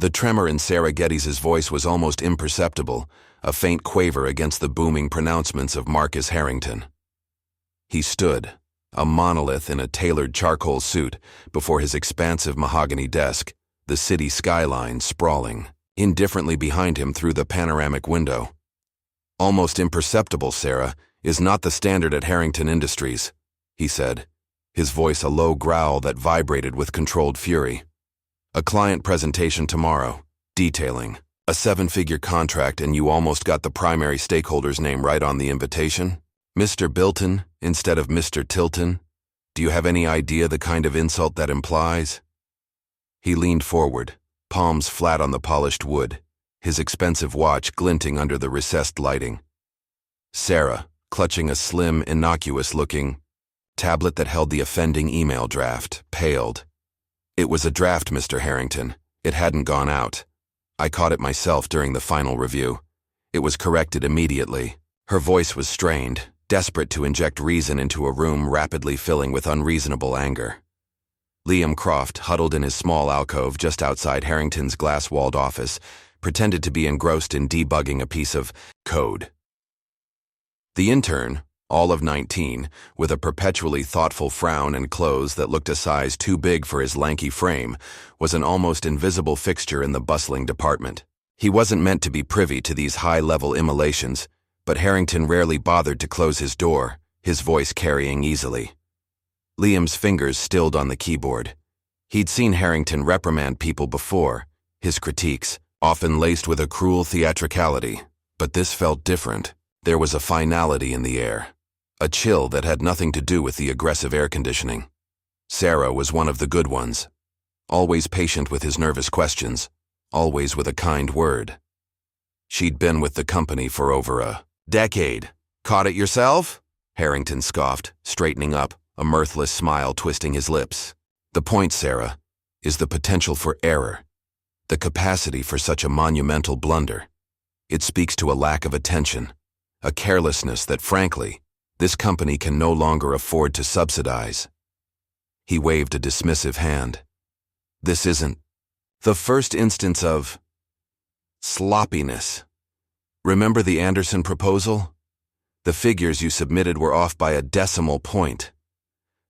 The tremor in Sarah Geddes' voice was almost imperceptible, a faint quaver against the booming pronouncements of Marcus Harrington. He stood, a monolith in a tailored charcoal suit, before his expansive mahogany desk, the city skyline sprawling indifferently behind him through the panoramic window. "Almost imperceptible, Sarah, is not the standard at Harrington Industries," he said, his voice a low growl that vibrated with controlled fury. "A client presentation tomorrow, detailing a 7-figure contract, and you almost got the primary stakeholder's name right on the invitation? Mr. Bilton instead of Mr. Tilton? Do you have any idea the kind of insult that implies?" He leaned forward, palms flat on the polished wood, his expensive watch glinting under the recessed lighting. Sarah, clutching a slim, innocuous-looking tablet that held the offending email draft, paled. "It was a draft, Mr. Harrington. It hadn't gone out. I caught it myself during the final review. It was corrected immediately." Her voice was strained, desperate to inject reason into a room rapidly filling with unreasonable anger. Liam Croft, huddled in his small alcove just outside Harrington's glass-walled office, pretended to be engrossed in debugging a piece of code. The intern, all of 19, with a perpetually thoughtful frown and clothes that looked a size too big for his lanky frame, was an almost invisible fixture in the bustling department. He wasn't meant to be privy to these high-level immolations, but Harrington rarely bothered to close his door, his voice carrying easily. Liam's fingers stilled on the keyboard. He'd seen Harrington reprimand people before, his critiques, often laced with a cruel theatricality, but this felt different. There was a finality in the air, a chill that had nothing to do with the aggressive air conditioning. Sarah was one of the good ones, always patient with his nervous questions, always with a kind word. She'd been with the company for over a decade. "Caught it yourself?" Harrington scoffed, straightening up, a mirthless smile twisting his lips. "The point, Sarah, is the potential for error, the capacity for such a monumental blunder. It speaks to a lack of attention, a carelessness that, frankly, this company can no longer afford to subsidize." He waved a dismissive hand. "This isn't the first instance of sloppiness. Remember the Anderson proposal? The figures you submitted were off by a decimal point."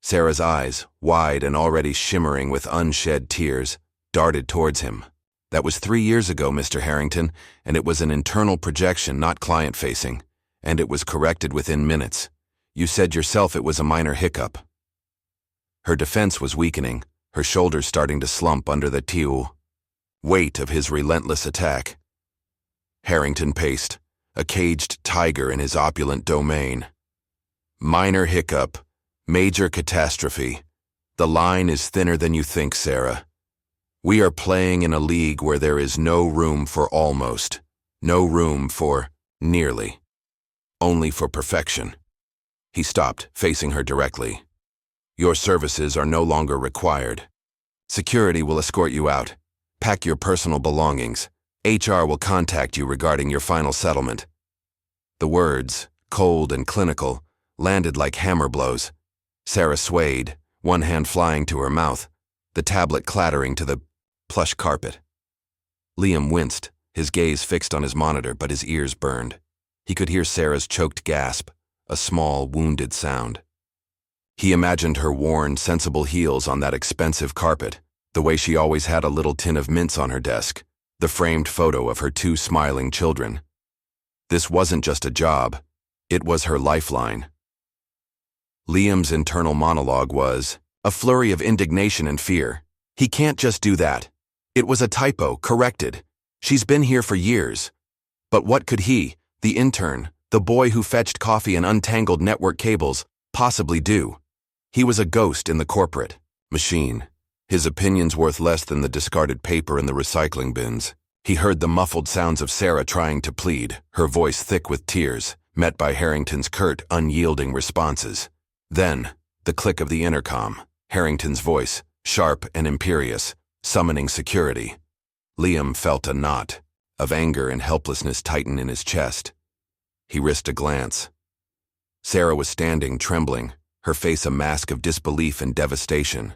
Sarah's eyes, wide and already shimmering with unshed tears, darted towards him. "That was 3 years ago, Mr. Harrington, and it was an internal projection, not client-facing, and it was corrected within minutes. You said yourself it was a minor hiccup." Her defense was weakening, her shoulders starting to slump under the weight of his relentless attack. Harrington paced, a caged tiger in his opulent domain. "Minor hiccup, major catastrophe. The line is thinner than you think, Sarah. We are playing in a league where there is no room for almost, no room for nearly, only for perfection." He stopped, facing her directly. "Your services are no longer required. Security will escort you out. Pack your personal belongings. HR will contact you regarding your final settlement." The words, cold and clinical, landed like hammer blows. Sarah swayed, one hand flying to her mouth, the tablet clattering to the plush carpet. Liam winced, his gaze fixed on his monitor, but his ears burned. He could hear Sarah's choked gasp, a small, wounded sound. He imagined her worn, sensible heels on that expensive carpet, the way she always had a little tin of mints on her desk, the framed photo of her 2 smiling children. This wasn't just a job, it was her lifeline. Liam's internal monologue was a flurry of indignation and fear. He can't just do that. It was a typo, corrected. She's been here for years. But what could he, the intern, the boy who fetched coffee and untangled network cables, possibly do? He was a ghost in the corporate machine, his opinions worth less than the discarded paper in the recycling bins. He heard the muffled sounds of Sarah trying to plead, her voice thick with tears, met by Harrington's curt, unyielding responses. Then, the click of the intercom, Harrington's voice, sharp and imperious, summoning security. Liam felt a knot of anger and helplessness tighten in his chest. He risked a glance. Sarah was standing, trembling, her face a mask of disbelief and devastation.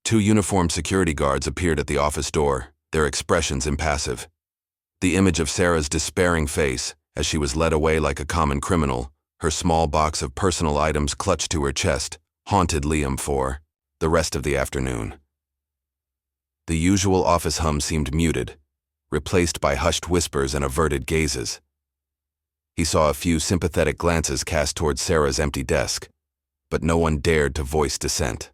2 uniformed security guards appeared at the office door, their expressions impassive. The image of Sarah's despairing face, as she was led away like a common criminal, her small box of personal items clutched to her chest, haunted Liam for the rest of the afternoon. The usual office hum seemed muted, replaced by hushed whispers and averted gazes. He saw a few sympathetic glances cast towards Sarah's empty desk, but no one dared to voice dissent.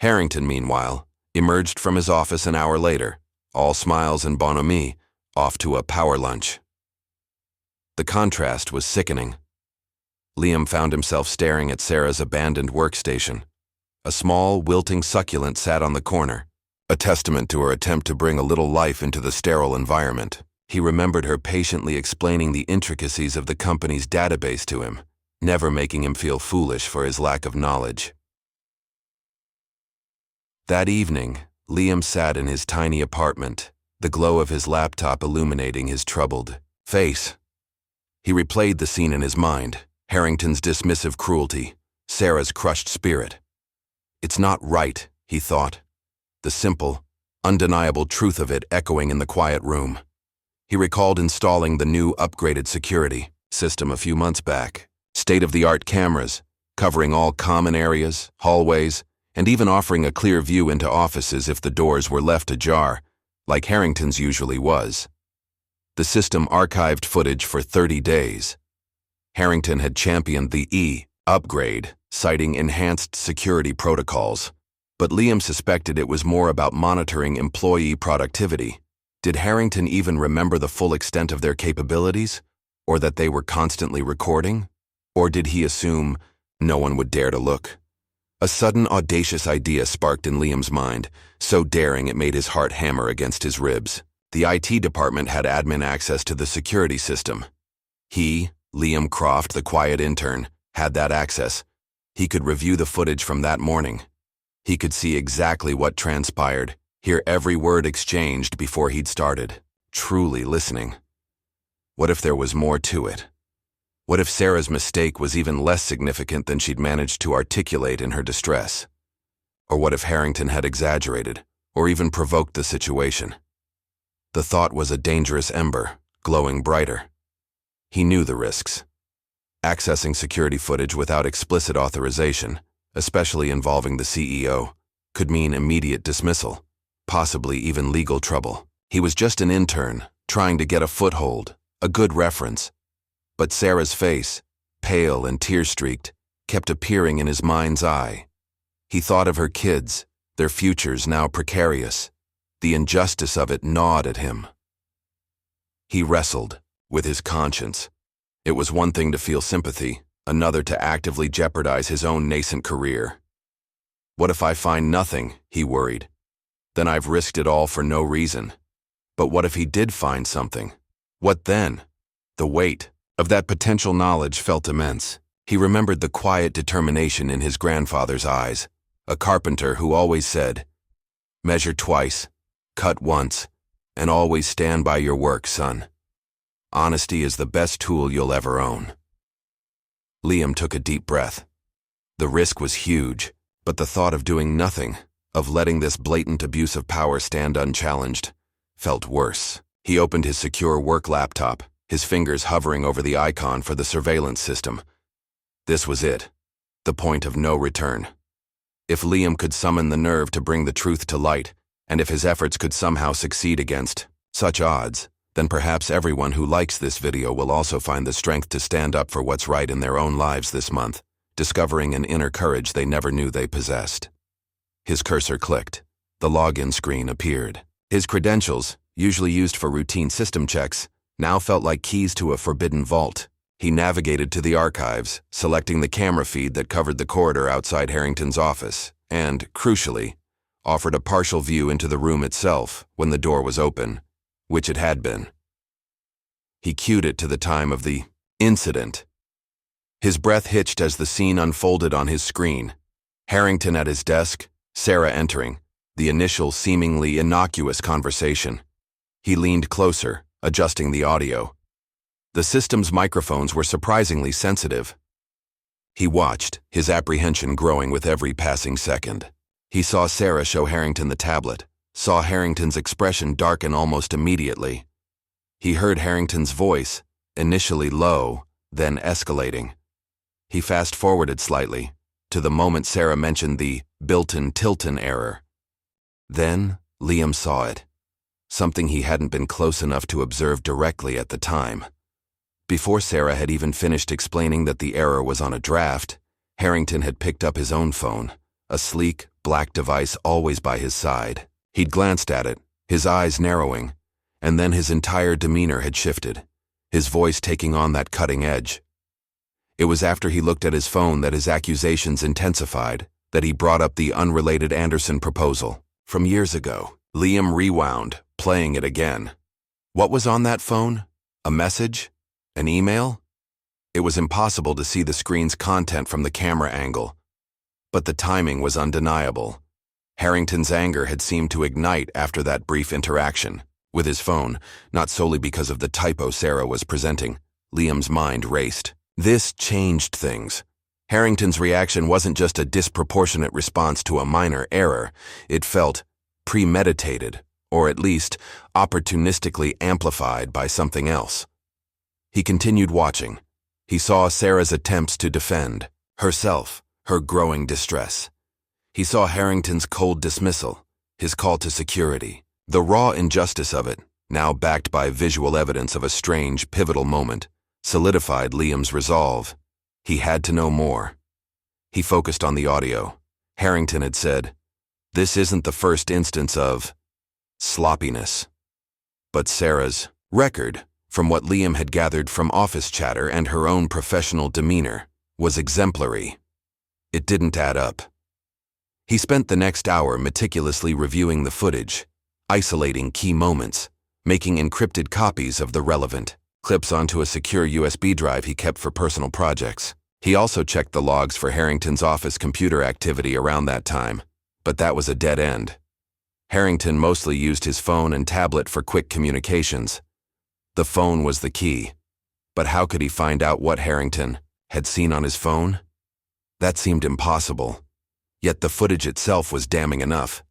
Harrington, meanwhile, emerged from his office an hour later, all smiles and bonhomie, off to a power lunch. The contrast was sickening. Liam found himself staring at Sarah's abandoned workstation. A small, wilting succulent sat on the corner, a testament to her attempt to bring a little life into the sterile environment. He remembered her patiently explaining the intricacies of the company's database to him, never making him feel foolish for his lack of knowledge. That evening, Liam sat in his tiny apartment, the glow of his laptop illuminating his troubled face. He replayed the scene in his mind, Harrington's dismissive cruelty, Sarah's crushed spirit. It's not right, he thought, the simple, undeniable truth of it echoing in the quiet room. He recalled installing the new upgraded security system a few months back, state-of-the-art cameras, covering all common areas, hallways, and even offering a clear view into offices if the doors were left ajar, like Harrington's usually was. The system archived footage for 30 days. Harrington had championed the upgrade, citing enhanced security protocols. But Liam suspected it was more about monitoring employee productivity. Did Harrington even remember the full extent of their capabilities? Or that they were constantly recording? Or did he assume no one would dare to look? A sudden audacious idea sparked in Liam's mind, so daring it made his heart hammer against his ribs. The IT department had admin access to the security system. He, Liam Croft, the quiet intern, had that access. He could review the footage from that morning. He could see exactly what transpired, hear every word exchanged before he'd started, truly listening. What if there was more to it? What if Sarah's mistake was even less significant than she'd managed to articulate in her distress? Or what if Harrington had exaggerated, or even provoked the situation? The thought was a dangerous ember, glowing brighter. He knew the risks. Accessing security footage without explicit authorization, especially involving the CEO, could mean immediate dismissal, possibly even legal trouble. He was just an intern, trying to get a foothold, a good reference. But Sarah's face, pale and tear-streaked, kept appearing in his mind's eye. He thought of her kids, their futures now precarious. The injustice of it gnawed at him. He wrestled with his conscience. It was one thing to feel sympathy, another to actively jeopardize his own nascent career. What if I find nothing, he worried. Then I've risked it all for no reason. But what if he did find something? What then? The weight of that potential knowledge felt immense. He remembered the quiet determination in his grandfather's eyes, a carpenter who always said, "Measure twice, cut once, and always stand by your work, son. Honesty is the best tool you'll ever own." Liam took a deep breath. The risk was huge, but the thought of doing nothing, of letting this blatant abuse of power stand unchallenged, felt worse. He opened his secure work laptop, his fingers hovering over the icon for the surveillance system. This was it, the point of no return. If Liam could summon the nerve to bring the truth to light, and if his efforts could somehow succeed against such odds, then perhaps everyone who likes this video will also find the strength to stand up for what's right in their own lives this month, discovering an inner courage they never knew they possessed. His cursor clicked. The login screen appeared. His credentials, usually used for routine system checks, now felt like keys to a forbidden vault. He navigated to the archives, selecting the camera feed that covered the corridor outside Harrington's office, and, crucially, offered a partial view into the room itself when the door was open, which it had been. He cued it to the time of the incident. His breath hitched as the scene unfolded on his screen. Harrington at his desk, Sarah entering, the initial seemingly innocuous conversation. He leaned closer, adjusting the audio. The system's microphones were surprisingly sensitive. He watched, his apprehension growing with every passing second. He saw Sarah show Harrington the tablet, saw Harrington's expression darken almost immediately. He heard Harrington's voice, initially low, then escalating. He fast-forwarded slightly, to the moment Sarah mentioned the built-in Tilton error. Then, Liam saw it. Something he hadn't been close enough to observe directly at the time. Before Sarah had even finished explaining that the error was on a draft, Harrington had picked up his own phone, a sleek, black device always by his side. He'd glanced at it, his eyes narrowing, and then his entire demeanor had shifted, his voice taking on that cutting edge. It was after he looked at his phone that his accusations intensified, that he brought up the unrelated Anderson proposal from years ago. Liam rewound, playing it again. What was on that phone? A message? An email? It was impossible to see the screen's content from the camera angle. But the timing was undeniable. Harrington's anger had seemed to ignite after that brief interaction with his phone, not solely because of the typo Sarah was presenting. Liam's mind raced. This changed things. Harrington's reaction wasn't just a disproportionate response to a minor error. It felt premeditated, or at least opportunistically amplified by something else. He continued watching. He saw Sarah's attempts to defend herself, her growing distress. He saw Harrington's cold dismissal, his call to security. The raw injustice of it, now backed by visual evidence of a strange, pivotal moment, solidified Liam's resolve. He had to know more. He focused on the audio. Harrington had said, "This isn't the first instance of sloppiness." But Sarah's record, from what Liam had gathered from office chatter and her own professional demeanor, was exemplary. It didn't add up. He spent the next hour meticulously reviewing the footage, isolating key moments, making encrypted copies of the relevant clips onto a secure USB drive he kept for personal projects. He also checked the logs for Harrington's office computer activity around that time, but that was a dead end. Harrington mostly used his phone and tablet for quick communications. The phone was the key. But how could he find out what Harrington had seen on his phone? That seemed impossible. Yet the footage itself was damning enough.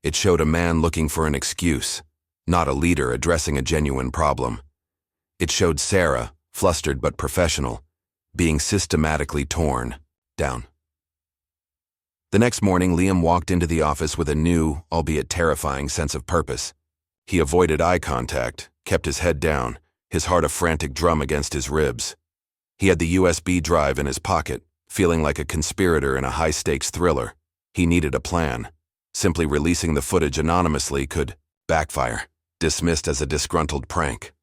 It showed a man looking for an excuse, not a leader addressing a genuine problem. It showed Sarah, flustered but professional, being systematically torn down. The next morning, Liam walked into the office with a new, albeit terrifying, sense of purpose. He avoided eye contact, kept his head down, his heart a frantic drum against his ribs. He had the USB drive in his pocket, feeling like a conspirator in a high-stakes thriller. He needed a plan. Simply releasing the footage anonymously could backfire, dismissed as a disgruntled prank.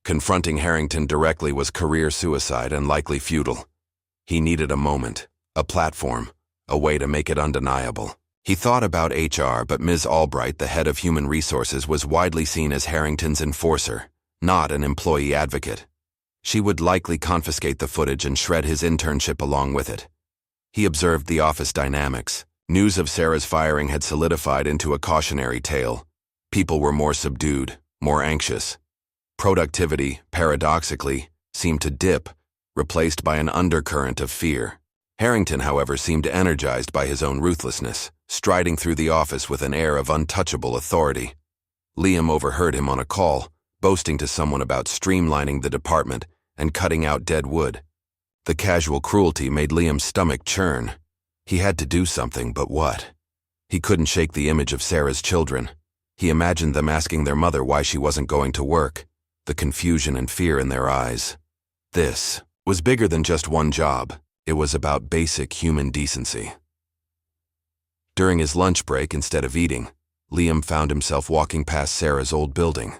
Confronting Harrington directly was career suicide and likely futile. He needed a moment, a platform, a way to make it undeniable. He thought about HR, but Ms. Albright, the head of human resources, was widely seen as Harrington's enforcer, not an employee advocate. She would likely confiscate the footage and shred his internship along with it. He observed the office dynamics. News of Sarah's firing had solidified into a cautionary tale. People were more subdued, more anxious. Productivity, paradoxically, seemed to dip, replaced by an undercurrent of fear. Harrington, however, seemed energized by his own ruthlessness, striding through the office with an air of untouchable authority. Liam overheard him on a call, boasting to someone about streamlining the department and cutting out dead wood. The casual cruelty made Liam's stomach churn. He had to do something, but what? He couldn't shake the image of Sarah's children. He imagined them asking their mother why she wasn't going to work, the confusion and fear in their eyes. This was bigger than just one job. It was about basic human decency. During his lunch break, instead of eating, Liam found himself walking past Sarah's old building.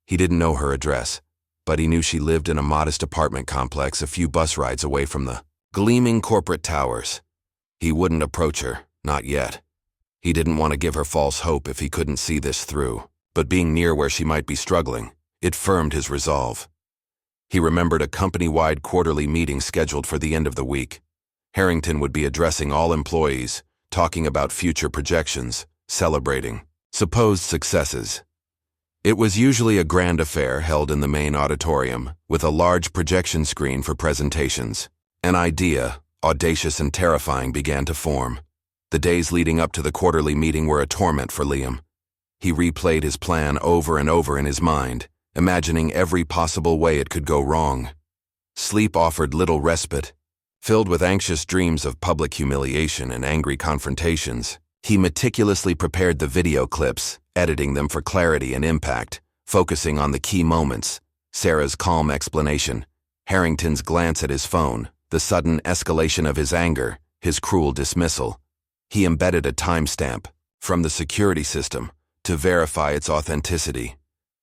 He didn't know her address, but he knew she lived in a modest apartment complex a few bus rides away from the gleaming corporate towers. He wouldn't approach her, not yet. He didn't want to give her false hope if he couldn't see this through, but being near where she might be struggling, it firmed his resolve. He remembered a company-wide quarterly meeting scheduled for the end of the week. Harrington would be addressing all employees, talking about future projections, celebrating supposed successes. It was usually a grand affair held in the main auditorium, with a large projection screen for presentations. An idea, audacious and terrifying, began to form. The days leading up to the quarterly meeting were a torment for Liam. He replayed his plan over and over in his mind, imagining every possible way it could go wrong. Sleep offered little respite. Filled with anxious dreams of public humiliation and angry confrontations, he meticulously prepared the video clips, editing them for clarity and impact, focusing on the key moments: Sarah's calm explanation, Harrington's glance at his phone, the sudden escalation of his anger, his cruel dismissal. He embedded a timestamp from the security system to verify its authenticity.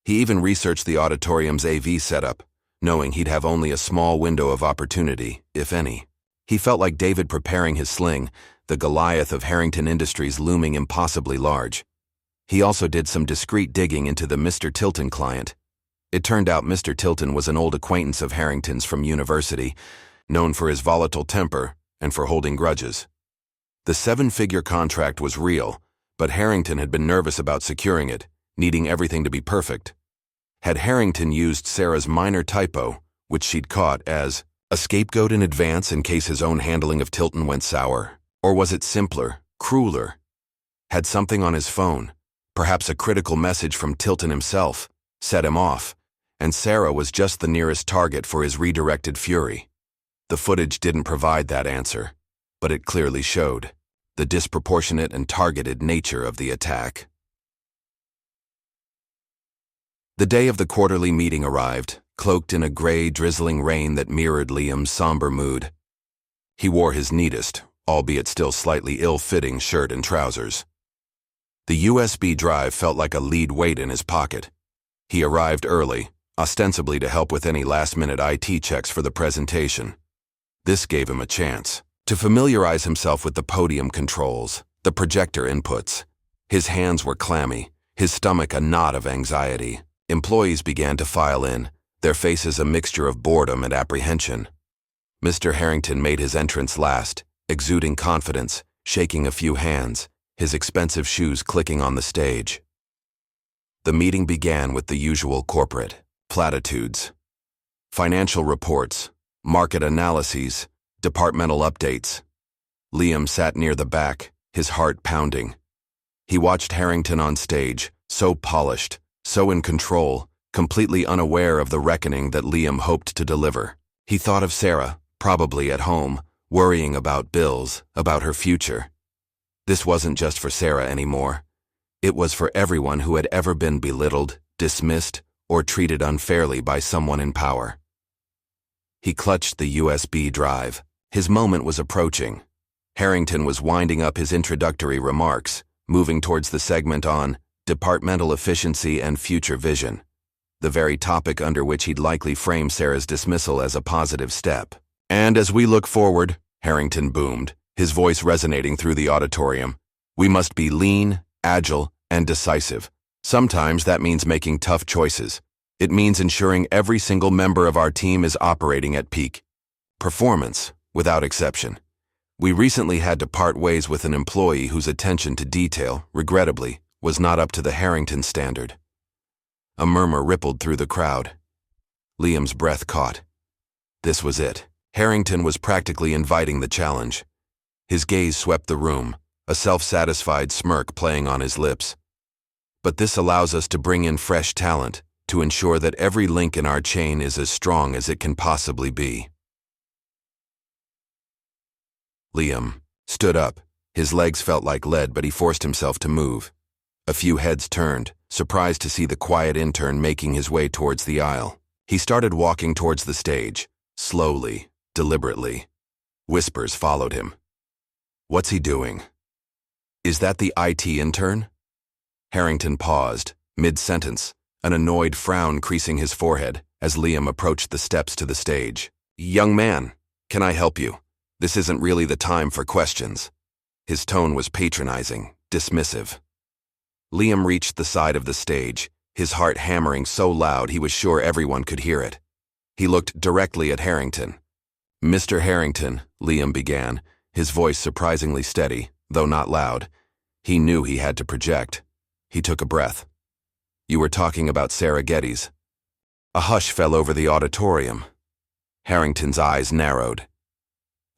He even researched the auditorium's AV setup, knowing he'd have only a small window of opportunity, if any. He felt like David preparing his sling, the Goliath of Harrington Industries looming impossibly large. He also did some discreet digging into the Mr. Tilton client. It turned out Mr. Tilton was an old acquaintance of Harrington's from university, known for his volatile temper and for holding grudges. The 7-figure contract was real, but Harrington had been nervous about securing it, needing everything to be perfect. Had Harrington used Sarah's minor typo, which she'd caught, as a scapegoat in advance in case his own handling of Tilton went sour? Or was it simpler, crueler? Had something on his phone, perhaps a critical message from Tilton himself, set him off, and Sarah was just the nearest target for his redirected fury? The footage didn't provide that answer, but it clearly showed the disproportionate and targeted nature of the attack. The day of the quarterly meeting arrived, cloaked in a gray, drizzling rain that mirrored Liam's somber mood. He wore his neatest, albeit still slightly ill-fitting shirt and trousers. The USB drive felt like a lead weight in his pocket. He arrived early, ostensibly to help with any last-minute IT checks for the presentation. This gave him a chance to familiarize himself with the podium controls, the projector inputs. His hands were clammy, his stomach a knot of anxiety. Employees began to file in, their faces a mixture of boredom and apprehension. Mr. Harrington made his entrance last, exuding confidence, shaking a few hands, his expensive shoes clicking on the stage. The meeting began with the usual corporate platitudes. Financial reports, market analyses, departmental updates. Liam sat near the back, his heart pounding. He watched Harrington on stage, so polished, so in control, completely unaware of the reckoning that Liam hoped to deliver. He thought of Sarah, probably at home, worrying about bills, about her future. This wasn't just for Sarah anymore. It was for everyone who had ever been belittled, dismissed, or treated unfairly by someone in power. He clutched the USB drive. His moment was approaching. Harrington was winding up his introductory remarks, moving towards the segment on departmental efficiency and future vision, the very topic under which he'd likely frame Sarah's dismissal as a positive step. And as we look forward, Harrington boomed, his voice resonating through the auditorium, we must be lean, agile, and decisive. Sometimes that means making tough choices. It means ensuring every single member of our team is operating at peak performance, without exception. We recently had to part ways with an employee whose attention to detail, regrettably, was not up to the Harrington standard. A murmur rippled through the crowd. Liam's breath caught. This was it. Harrington was practically inviting the challenge. His gaze swept the room, a self-satisfied smirk playing on his lips. But this allows us to bring in fresh talent, to ensure that every link in our chain is as strong as it can possibly be. Liam stood up. His legs felt like lead, but he forced himself to move. A few heads turned, surprised to see the quiet intern making his way towards the aisle. He started walking towards the stage, slowly, deliberately. Whispers followed him. What's he doing? Is that the IT intern? Harrington paused, mid-sentence, an annoyed frown creasing his forehead as Liam approached the steps to the stage. Young man, can I help you? This isn't really the time for questions. His tone was patronizing, dismissive. Liam reached the side of the stage, his heart hammering so loud he was sure everyone could hear it. He looked directly at Harrington. Mr. Harrington, Liam began, his voice surprisingly steady, though not loud. He knew he had to project. He took a breath. You were talking about Sarah Geddes. A hush fell over the auditorium. Harrington's eyes narrowed.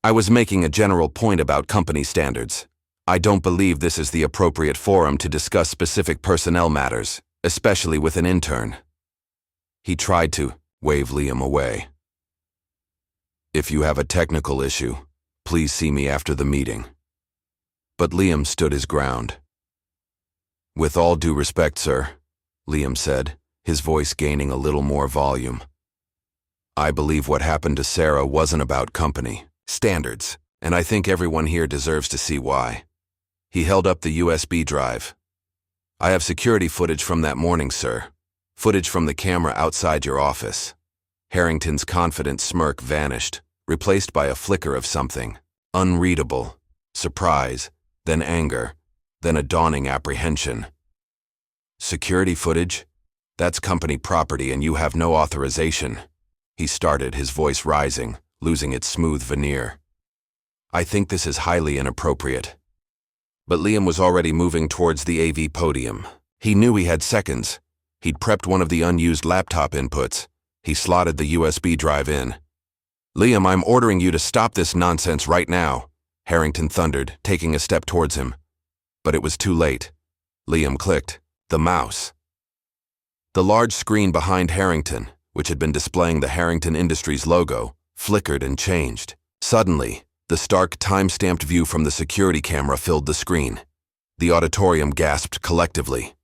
I was making a general point about company standards. I don't believe this is the appropriate forum to discuss specific personnel matters, especially with an intern. He tried to wave Liam away. If you have a technical issue, please see me after the meeting. But Liam stood his ground. With all due respect, sir, Liam said, his voice gaining a little more volume. I believe what happened to Sarah wasn't about company standards, and I think everyone here deserves to see why. He held up the USB drive. I have security footage from that morning, sir. Footage from the camera outside your office. Harrington's confident smirk vanished, replaced by a flicker of something unreadable, surprise, then anger, then a dawning apprehension. Security footage? That's company property and you have no authorization. He started, his voice rising, losing its smooth veneer. I think this is highly inappropriate. But Liam was already moving towards the AV podium. He knew he had seconds. He'd prepped one of the unused laptop inputs. He slotted the USB drive in. Liam, I'm ordering you to stop this nonsense right now, Harrington thundered, taking a step towards him. But it was too late. Liam clicked. The mouse. The large screen behind Harrington, which had been displaying the Harrington Industries logo, flickered and changed. Suddenly, the stark time-stamped view from the security camera filled the screen. The auditorium gasped collectively.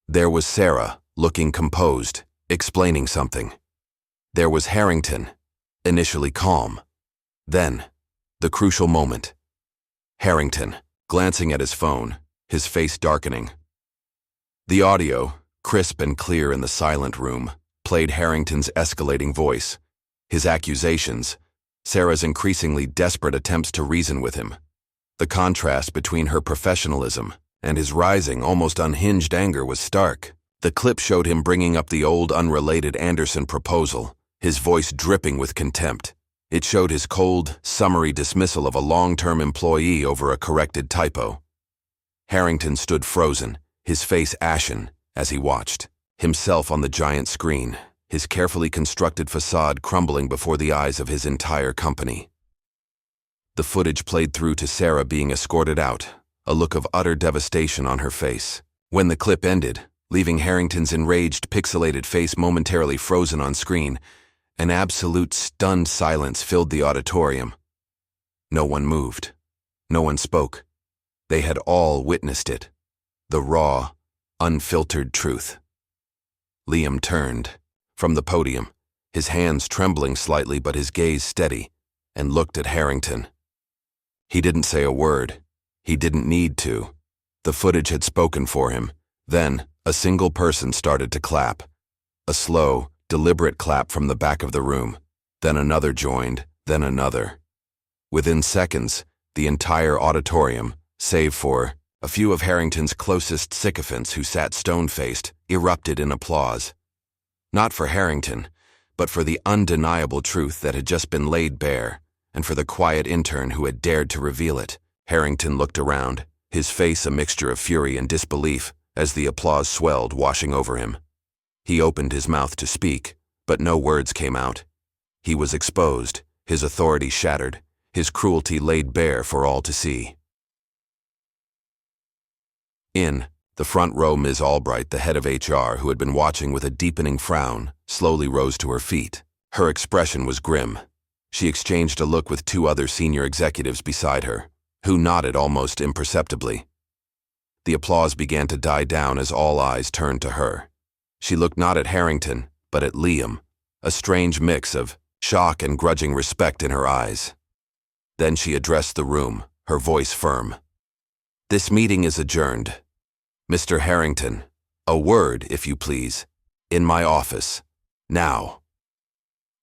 There was Sarah, looking composed, explaining something. There was Harrington, initially calm. Then, the crucial moment. Harrington, glancing at his phone, his face darkening. The audio, crisp and clear in the silent room, played Harrington's escalating voice, his accusations, Sarah's increasingly desperate attempts to reason with him. The contrast between her professionalism and his rising, almost unhinged anger was stark. The clip showed him bringing up the old, unrelated Anderson proposal, his voice dripping with contempt. It showed his cold, summary dismissal of a long-term employee over a corrected typo. Harrington stood frozen, his face ashen, as he watched, himself on the giant screen, his carefully constructed facade crumbling before the eyes of his entire company. The footage played through to Sarah being escorted out, a look of utter devastation on her face. When the clip ended, leaving Harrington's enraged, pixelated face momentarily frozen on screen, an absolute stunned silence filled the auditorium. No one moved. No one spoke. They had all witnessed it. The raw, unfiltered truth. Liam turned from the podium, his hands trembling slightly but his gaze steady, and looked at Harrington. He didn't say a word. He didn't need to. The footage had spoken for him. Then, a single person started to clap. A slow, deliberate clap from the back of the room. Then another joined, then another. Within seconds, the entire auditorium, save for a few of Harrington's closest sycophants who sat stone-faced, erupted in applause. Not for Harrington, but for the undeniable truth that had just been laid bare, and for the quiet intern who had dared to reveal it. Harrington looked around, his face a mixture of fury and disbelief, as the applause swelled, washing over him. He opened his mouth to speak, but no words came out. He was exposed, his authority shattered, his cruelty laid bare for all to see. In the front row, Ms. Albright, the head of HR, who had been watching with a deepening frown, slowly rose to her feet. Her expression was grim. She exchanged a look with two other senior executives beside her, who nodded almost imperceptibly. The applause began to die down as all eyes turned to her. She looked not at Harrington, but at Liam, a strange mix of shock and grudging respect in her eyes. Then she addressed the room, her voice firm. This meeting is adjourned. Mr. Harrington, a word, if you please, in my office, now.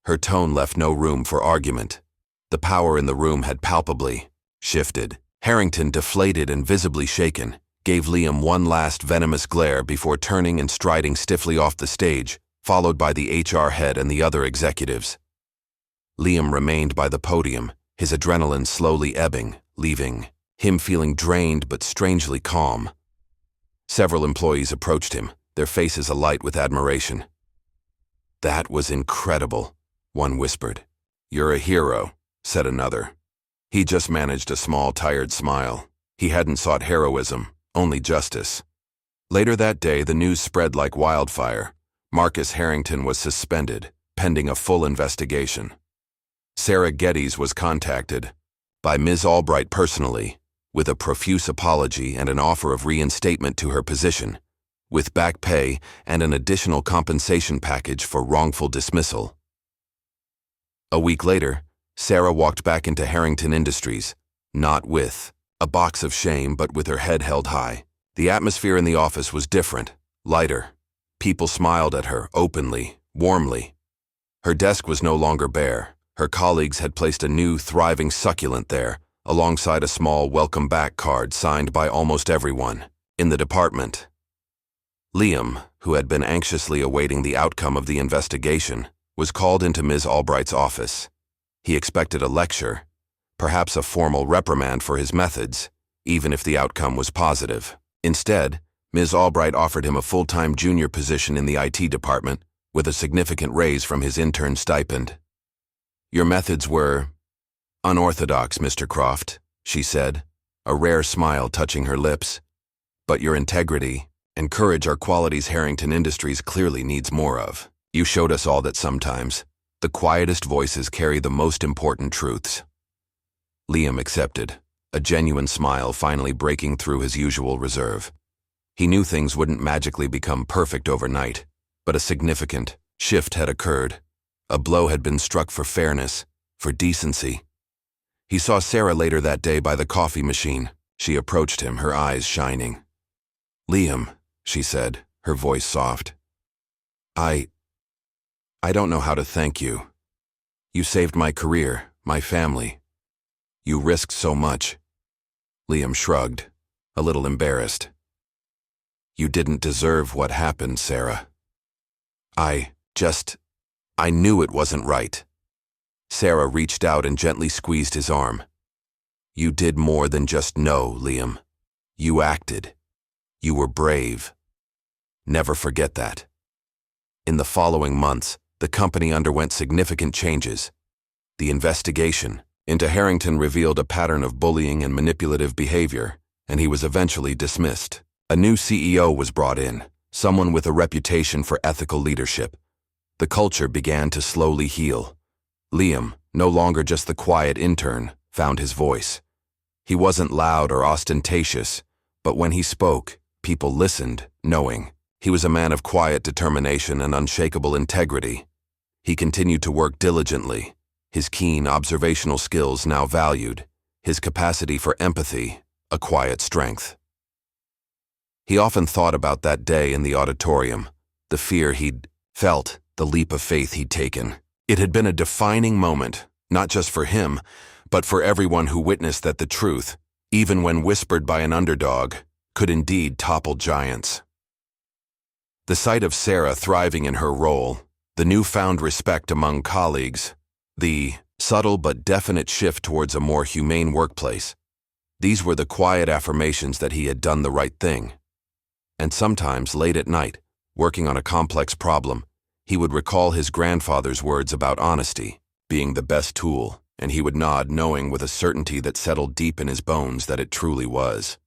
Her tone left no room for argument. The power in the room had palpably shifted. Harrington, deflated and visibly shaken, gave Liam one last venomous glare before turning and striding stiffly off the stage, followed by the HR head and the other executives. Liam remained by the podium, his adrenaline slowly ebbing, leaving him feeling drained but strangely calm. Several employees approached him, their faces alight with admiration. That was incredible, one whispered. You're a hero, said another. He just managed a small, tired smile. He hadn't sought heroism, only justice. Later that day, the news spread like wildfire. Marcus Harrington was suspended, pending a full investigation. Sarah Geddes was contacted by Ms. Albright personally, with a profuse apology and an offer of reinstatement to her position, with back pay and an additional compensation package for wrongful dismissal. A week later, Sarah walked back into Harrington Industries, not with a box of shame, but with her head held high. The atmosphere in the office was different, lighter. People smiled at her openly, warmly. Her desk was no longer bare. Her colleagues had placed a new, thriving succulent there, alongside a small welcome back card signed by almost everyone in the department. Liam, who had been anxiously awaiting the outcome of the investigation, was called into Ms. Albright's office. He expected a lecture, perhaps a formal reprimand for his methods, even if the outcome was positive. Instead, Ms. Albright offered him a full-time junior position in the IT department with a significant raise from his intern stipend. "Your methods were unorthodox, Mr. Croft," she said, a rare smile touching her lips. "But your integrity and courage are qualities Harrington Industries clearly needs more of. You showed us all that sometimes the quietest voices carry the most important truths." Liam accepted, a genuine smile finally breaking through his usual reserve. He knew things wouldn't magically become perfect overnight, but a significant shift had occurred. A blow had been struck for fairness, for decency. He saw Sarah later that day by the coffee machine. She approached him, her eyes shining. "Liam," she said, her voice soft. I don't know how to thank you. You saved my career, my family. You risked so much." Liam shrugged, a little embarrassed. "You didn't deserve what happened, Sarah. I knew it wasn't right." Sarah reached out and gently squeezed his arm. "You did more than just know, Liam. You acted. You were brave. Never forget that." In the following months, the company underwent significant changes. The investigation into Harrington revealed a pattern of bullying and manipulative behavior, and he was eventually dismissed. A new CEO was brought in, someone with a reputation for ethical leadership. The culture began to slowly heal. Liam, no longer just the quiet intern, found his voice. He wasn't loud or ostentatious, but when he spoke, people listened, knowing. He was a man of quiet determination and unshakable integrity. He continued to work diligently, his keen observational skills now valued, his capacity for empathy, a quiet strength. He often thought about that day in the auditorium, the fear he'd felt, the leap of faith he'd taken. It had been a defining moment, not just for him, but for everyone who witnessed that the truth, even when whispered by an underdog, could indeed topple giants. The sight of Sarah thriving in her role, the newfound respect among colleagues, the subtle but definite shift towards a more humane workplace, these were the quiet affirmations that he had done the right thing. And sometimes, late at night, working on a complex problem, he would recall his grandfather's words about honesty being the best tool, and he would nod, knowing with a certainty that settled deep in his bones that it truly was.